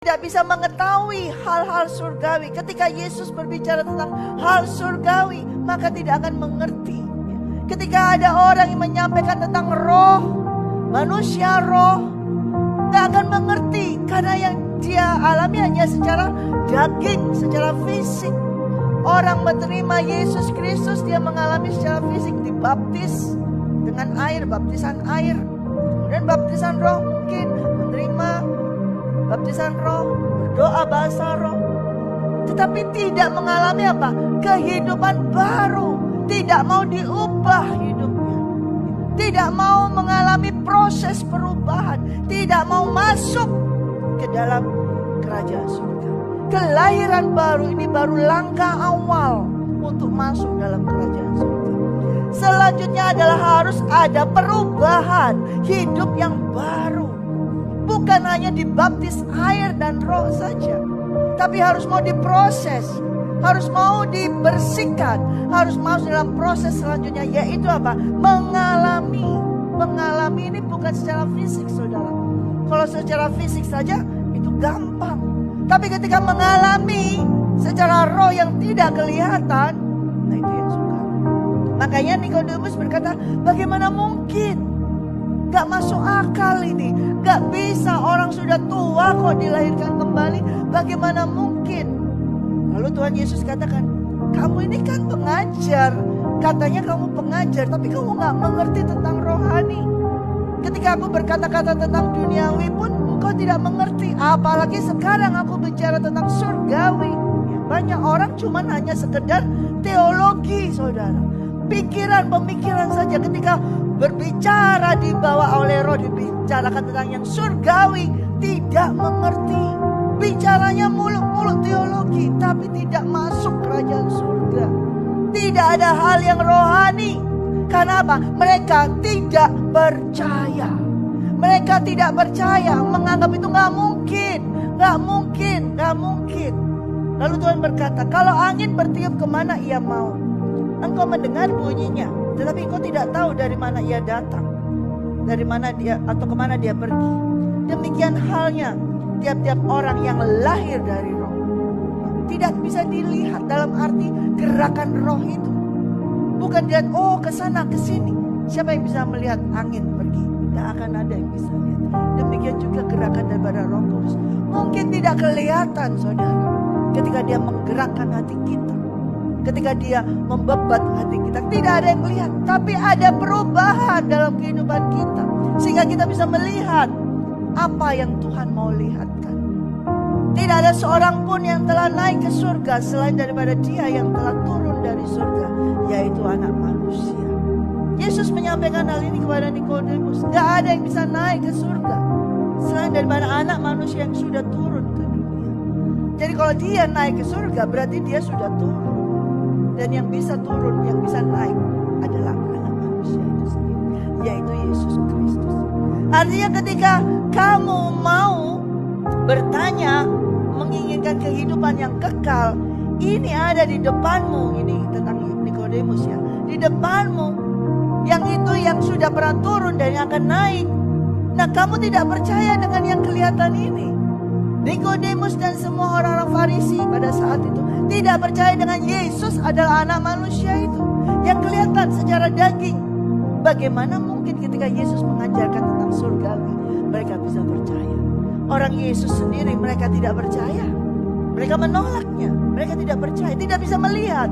tidak bisa mengetahui hal-hal surgawi. Ketika Yesus berbicara tentang hal surgawi, maka tidak akan mengerti. Ketika ada orang yang menyampaikan tentang roh, manusia roh, tidak akan mengerti. Karena yang dia alami hanya secara daging, secara fisik. Orang menerima Yesus Kristus, dia mengalami secara fisik, dibaptis dengan air, baptisan air. Kemudian baptisan roh, mungkin menerima baptisan roh, berdoa bahasa roh. Tetapi tidak mengalami apa? Kehidupan baru. Tidak mau diubah hidupnya. Tidak mau mengalami proses perubahan. Tidak mau masuk ke dalam kerajaan surga. Kelahiran baru ini baru langkah awal untuk masuk dalam kerajaan surga. Selanjutnya adalah harus ada perubahan hidup yang baru. Bukan hanya dibaptis air dan roh saja, tapi harus mau diproses, harus mau dibersihkan, harus masuk dalam proses selanjutnya, yaitu apa? Mengalami ini bukan secara fisik, saudara. Kalau secara fisik saja itu gampang, tapi ketika mengalami secara roh yang tidak kelihatan, nah itu yang sukar. Makanya Nikodemus berkata, bagaimana mungkin? Gak masuk akal ini. Gak bisa, orang sudah tua kok dilahirkan kembali. Bagaimana mungkin? Lalu Tuhan Yesus katakan, kamu ini kan pengajar. Katanya kamu pengajar, tapi kamu gak mengerti tentang rohani. Ketika aku berkata-kata tentang duniawi pun engkau tidak mengerti. Apalagi sekarang aku bicara tentang surgawi. Banyak orang cuman hanya sekedar teologi, saudara. Pikiran-pemikiran saja. Ketika berbicara dibawa oleh roh, dibicarakan tentang yang surgawi, tidak mengerti. Bicaranya mulut-mulut teologi, tapi tidak masuk kerajaan surga. Tidak ada hal yang rohani. Karena apa? Mereka tidak percaya. Mereka tidak percaya, menganggap itu gak mungkin. Gak mungkin, gak mungkin. Lalu Tuhan berkata, kalau angin bertiup kemana ia mau, engkau mendengar bunyinya, tetapi engkau tidak tahu dari mana ia datang, dari mana dia atau kemana dia pergi. Demikian halnya tiap-tiap orang yang lahir dari roh. Tidak bisa dilihat dalam arti gerakan roh itu. Bukan dilihat, oh ke sana ke sini. Siapa yang bisa melihat angin pergi? Tidak akan ada yang bisa lihat. Demikian juga gerakan daripada Roh Kudus. Mungkin tidak kelihatan, saudara. Ketika dia menggerakkan hati kita, ketika dia membebat hati kita, tidak ada yang lihat, tapi ada perubahan dalam kehidupan kita, sehingga kita bisa melihat apa yang Tuhan mau lihatkan. Tidak ada seorang pun yang telah naik ke surga selain daripada Dia yang telah turun dari surga, yaitu Anak Manusia. Yesus menyampaikan hal ini kepada Nikodemus. Tidak ada yang bisa naik ke surga selain daripada Anak Manusia yang sudah turun ke dunia. Jadi kalau Dia naik ke surga, berarti Dia sudah turun. Dan yang bisa turun, yang bisa naik adalah Anak Manusia itu sendiri, yaitu Yesus Kristus. Artinya ketika kamu mau bertanya, menginginkan kehidupan yang kekal, ini ada di depanmu. Ini tentang Nikodemus ya. Di depanmu, yang itu yang sudah pernah turun dan yang akan naik. Nah, kamu tidak percaya dengan yang kelihatan ini. Nikodemus dan semua orang-orang Farisi pada saat itu tidak percaya dengan Yesus adalah Anak Manusia itu yang kelihatan secara daging. Bagaimana mungkin ketika Yesus mengajarkan tentang surgawi, mereka bisa percaya? Orang Yesus sendiri mereka tidak percaya. Mereka menolaknya. Mereka tidak percaya, tidak bisa melihat.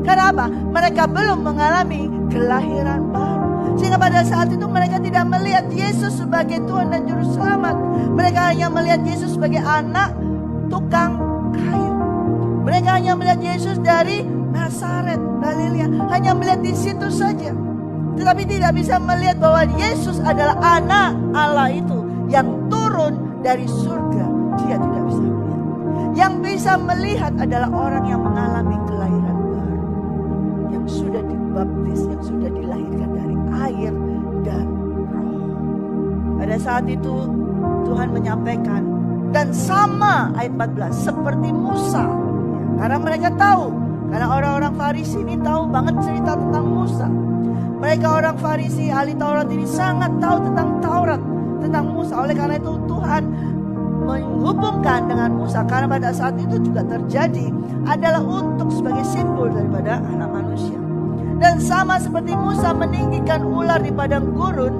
Karena apa? Mereka belum mengalami kelahiran baru. Sehingga pada saat itu mereka tidak melihat Yesus sebagai Tuhan dan Juru Selamat. Mereka hanya melihat Yesus sebagai anak tukang kayu. Mereka hanya melihat Yesus dari Nazaret, Galilea. Hanya melihat di situ saja. Tetapi tidak bisa melihat bahwa Yesus adalah anak Allah itu yang turun dari surga. Dia tidak bisa melihat. Yang bisa melihat adalah orang yang mengalami kelahiran baru, yang sudah dibaptis, yang sudah dilahirkan dari air dan roh. Pada saat itu Tuhan menyampaikan, dan sama ayat 14 seperti Musa. Karena mereka tahu, karena orang-orang Farisi ini tahu banget cerita tentang Musa. Mereka orang Farisi, ahli Taurat ini sangat tahu tentang Taurat, tentang Musa. Oleh karena itu Tuhan menghubungkan dengan Musa, karena pada saat itu juga terjadi, adalah untuk sebagai simbol daripada anak manusia. Dan sama seperti Musa meninggikan ular di padang gurun,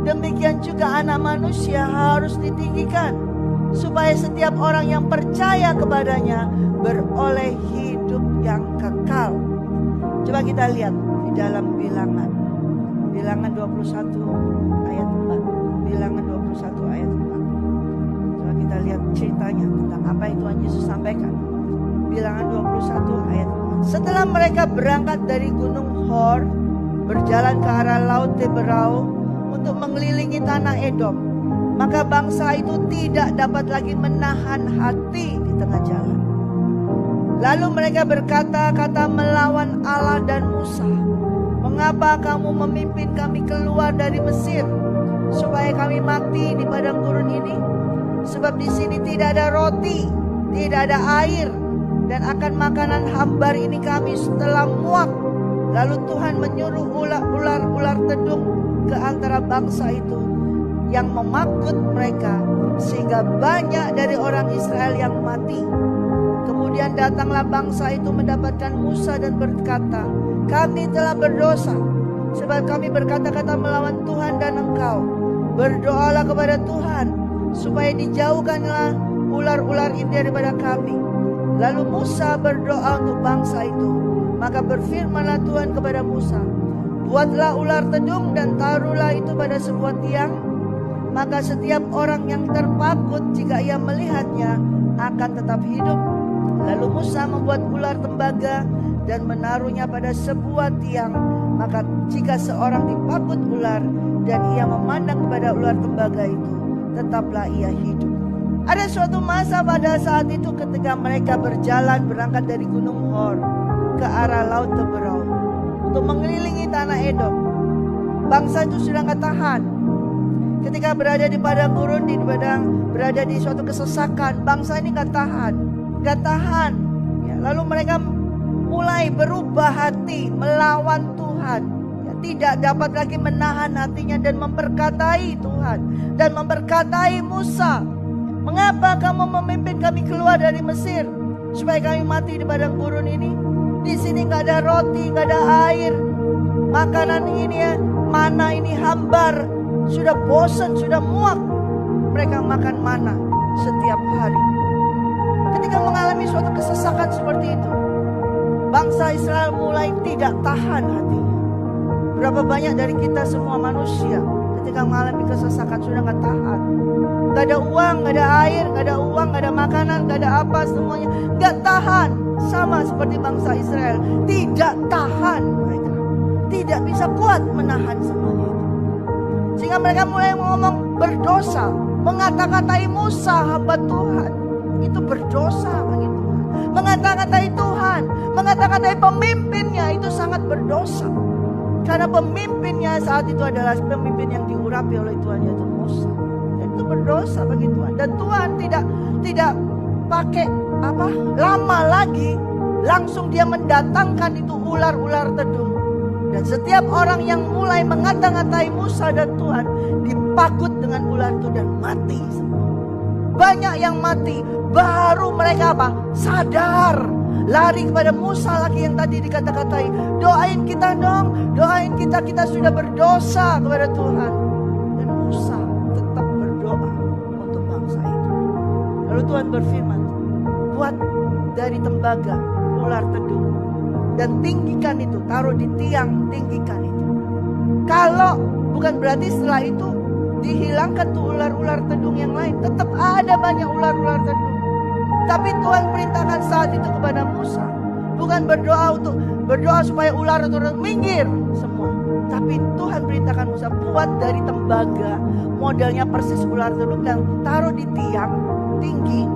demikian juga anak manusia harus ditinggikan, supaya setiap orang yang percaya kepadanya beroleh hidup yang kekal. Coba kita lihat di dalam Bilangan 21 ayat 4. Bilangan 21 ayat 4. Coba kita lihat ceritanya tentang apa yang Tuhan Yesus sampaikan. Bilangan 21 ayat 4. Setelah mereka berangkat dari Gunung Hor, berjalan ke arah Laut Teberau untuk mengelilingi tanah Edom, maka bangsa itu tidak dapat lagi menahan hati di tengah jalan. Lalu mereka berkata-kata melawan Allah dan Musa, "Mengapa kamu memimpin kami keluar dari Mesir, supaya kami mati di padang gurun ini? Sebab di sini tidak ada roti, tidak ada air, dan akan makanan hambar ini kami setelah muak." Lalu Tuhan menyuruh ular tedung ke antara bangsa itu yang memakut mereka, sehingga banyak dari orang Israel yang mati. Kemudian datanglah bangsa itu mendapatkan Musa dan berkata, "Kami telah berdosa, sebab kami berkata-kata melawan Tuhan dan engkau. Berdoalah kepada Tuhan, supaya dijauhkanlah ular-ular ini daripada kami." Lalu Musa berdoa untuk bangsa itu. Maka berfirmanlah Tuhan kepada Musa, "Buatlah ular tedung dan taruhlah itu pada sebuah tiang. Maka setiap orang yang terpakut jika ia melihatnya akan tetap hidup." Lalu Musa membuat ular tembaga dan menaruhnya pada sebuah tiang. Maka jika seorang dipakut ular dan ia memandang kepada ular tembaga itu, tetaplah ia hidup. Ada suatu masa pada saat itu ketika mereka berangkat dari Gunung Hor ke arah Laut Teberau untuk mengelilingi tanah Edom. Bangsa itu sudah gak tahan. Ketika berada di padang gurun, berada di suatu kesesakan, bangsa ini gak tahan. Ya, lalu mereka mulai berubah hati melawan Tuhan. Ya, tidak dapat lagi menahan hatinya dan memperkatai Tuhan dan memperkatai Musa, "Mengapa kamu memimpin kami keluar dari Mesir, supaya kami mati di padang gurun ini? Di sini gak ada roti, gak ada air. Makanan ini, mana ini hambar. Sudah bosan, sudah muak. Mereka makan mana setiap hari." Ketika mengalami suatu kesesakan seperti itu, bangsa Israel mulai tidak tahan hatinya. Berapa banyak dari kita semua manusia ketika mengalami kesesakan sudah gak tahan. Gak ada uang, gak ada air, gak ada uang, gak ada makanan, gak ada apa, semuanya gak tahan. Sama seperti bangsa Israel, tidak tahan mereka. Tidak bisa kuat menahan semuanya itu. Sehingga mereka mulai ngomong berdosa, mengata-katai Musa hamba Tuhan. Itu berdosa bagi Tuhan. Mengata-katai Tuhan, mengata-katai pemimpinnya, itu sangat berdosa. Karena pemimpinnya saat itu adalah pemimpin yang diurapi oleh Tuhan, yaitu Musa. Dan itu berdosa bagi Tuhan. Dan Tuhan tidak pakai lama lagi, langsung dia mendatangkan itu ular-ular tedung. Dan setiap orang yang mulai mengata-ngatai Musa dan Tuhan dipakut dengan ular itu dan mati semua. Banyak yang mati, baru mereka sadar, lari kepada Musa lagi yang tadi dikata-katai, "Doain kita dong, doain kita sudah berdosa kepada Tuhan." Dan Musa tetap berdoa untuk bangsa itu. Lalu Tuhan berfirman, "Buat dari tembaga ular tedung dan tinggikan itu, taruh di tiang, tinggikan itu." Kalau bukan berarti setelah itu dihilangkan tuh ular-ular tedung yang lain, tetap ada banyak ular-ular tedung. Tapi Tuhan perintahkan saat itu kepada Musa, bukan berdoa supaya ular itu minggir semua, tapi Tuhan perintahkan Musa, buat dari tembaga, modelnya persis ular tedung, dan taruh di tiang tinggi.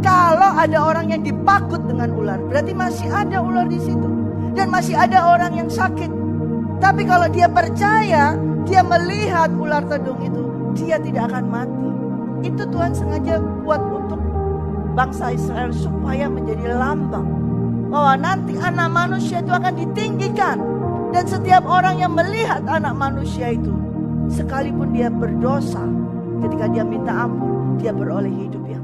Kalau ada orang yang dipakut dengan ular, berarti masih ada ular di situ dan masih ada orang yang sakit. Tapi kalau dia percaya, dia melihat ular tedung itu, dia tidak akan mati. Itu Tuhan sengaja buat untuk bangsa Israel supaya menjadi lambang bahwa nanti anak manusia itu akan ditinggikan. Dan setiap orang yang melihat anak manusia itu, sekalipun dia berdosa, ketika dia minta ampun, dia beroleh hidup yang